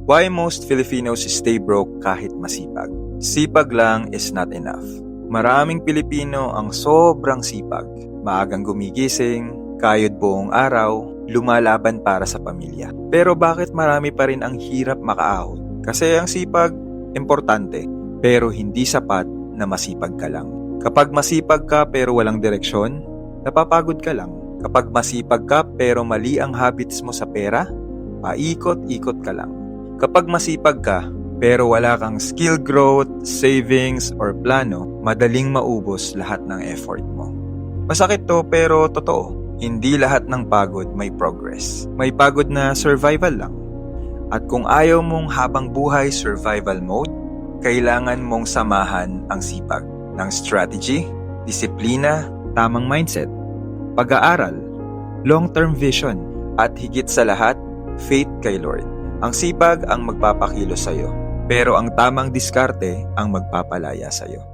Why most Filipinos stay broke kahit masipag? Sipag lang is not enough. Maraming Pilipino ang sobrang sipag. Maagang gumigising, kayod buong araw, lumalaban para sa pamilya. Pero bakit marami pa rin ang hirap makaahon? Kasi ang sipag, importante, pero hindi sapat na masipag ka lang. Kapag masipag ka pero walang direksyon, napapagod ka lang. Kapag masipag ka pero mali ang habits mo sa pera, paikot-ikot ka lang. Kapag masipag ka pero wala kang skill growth, savings, or plano, madaling maubos lahat ng effort mo. Masakit to pero totoo. Hindi lahat ng pagod may progress. May pagod na survival lang. At kung ayaw mong habang buhay survival mode, kailangan mong samahan ang sipag ng strategy, disiplina, tamang mindset, pag-aaral, long-term vision, at higit sa lahat, faith kay Lord. Ang sipag ang magpapakilo sa'yo, pero ang tamang diskarte ang magpapalaya sa'yo.